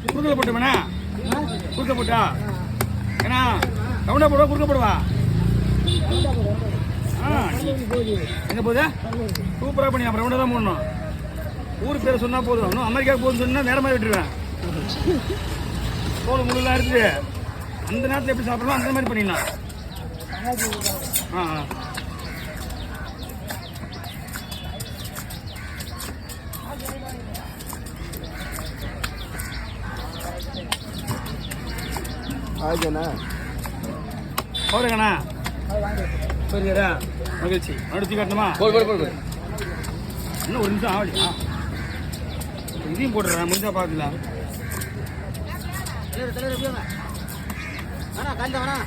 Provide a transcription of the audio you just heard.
குறுக்கல போட்டுமாண்ணா குறுக்க போட்டா ஏன்னா ரவுண்டா போடுவா குறுக்க போடுவா எங்கே போகுது சூப்பராக பண்ணி அப்புறம் ரவுண்டாக தான் போடணும் ஊர் பேரை சொன்னால் போதும் இன்னும் அமெரிக்காவுக்கு போகுதுன்னு சொன்னால் நேரமாக விட்டுருவேன் தோல் முள்ளெல்லாம் இருக்குது அந்த நேரத்தில் எப்படி சாப்பிடலாம் அந்த மாதிரி பண்ணிடலாம் ஆகுதுண்ணா போடுங்கண்ணா சரிடா மகிழ்ச்சி அடுத்து காட்டணுமா போடு இன்னும் ஒரு நிமிஷம் ஆகலையா இதையும் போட்டுறேன் முடிஞ்சா பார்க்கலாம் வேணா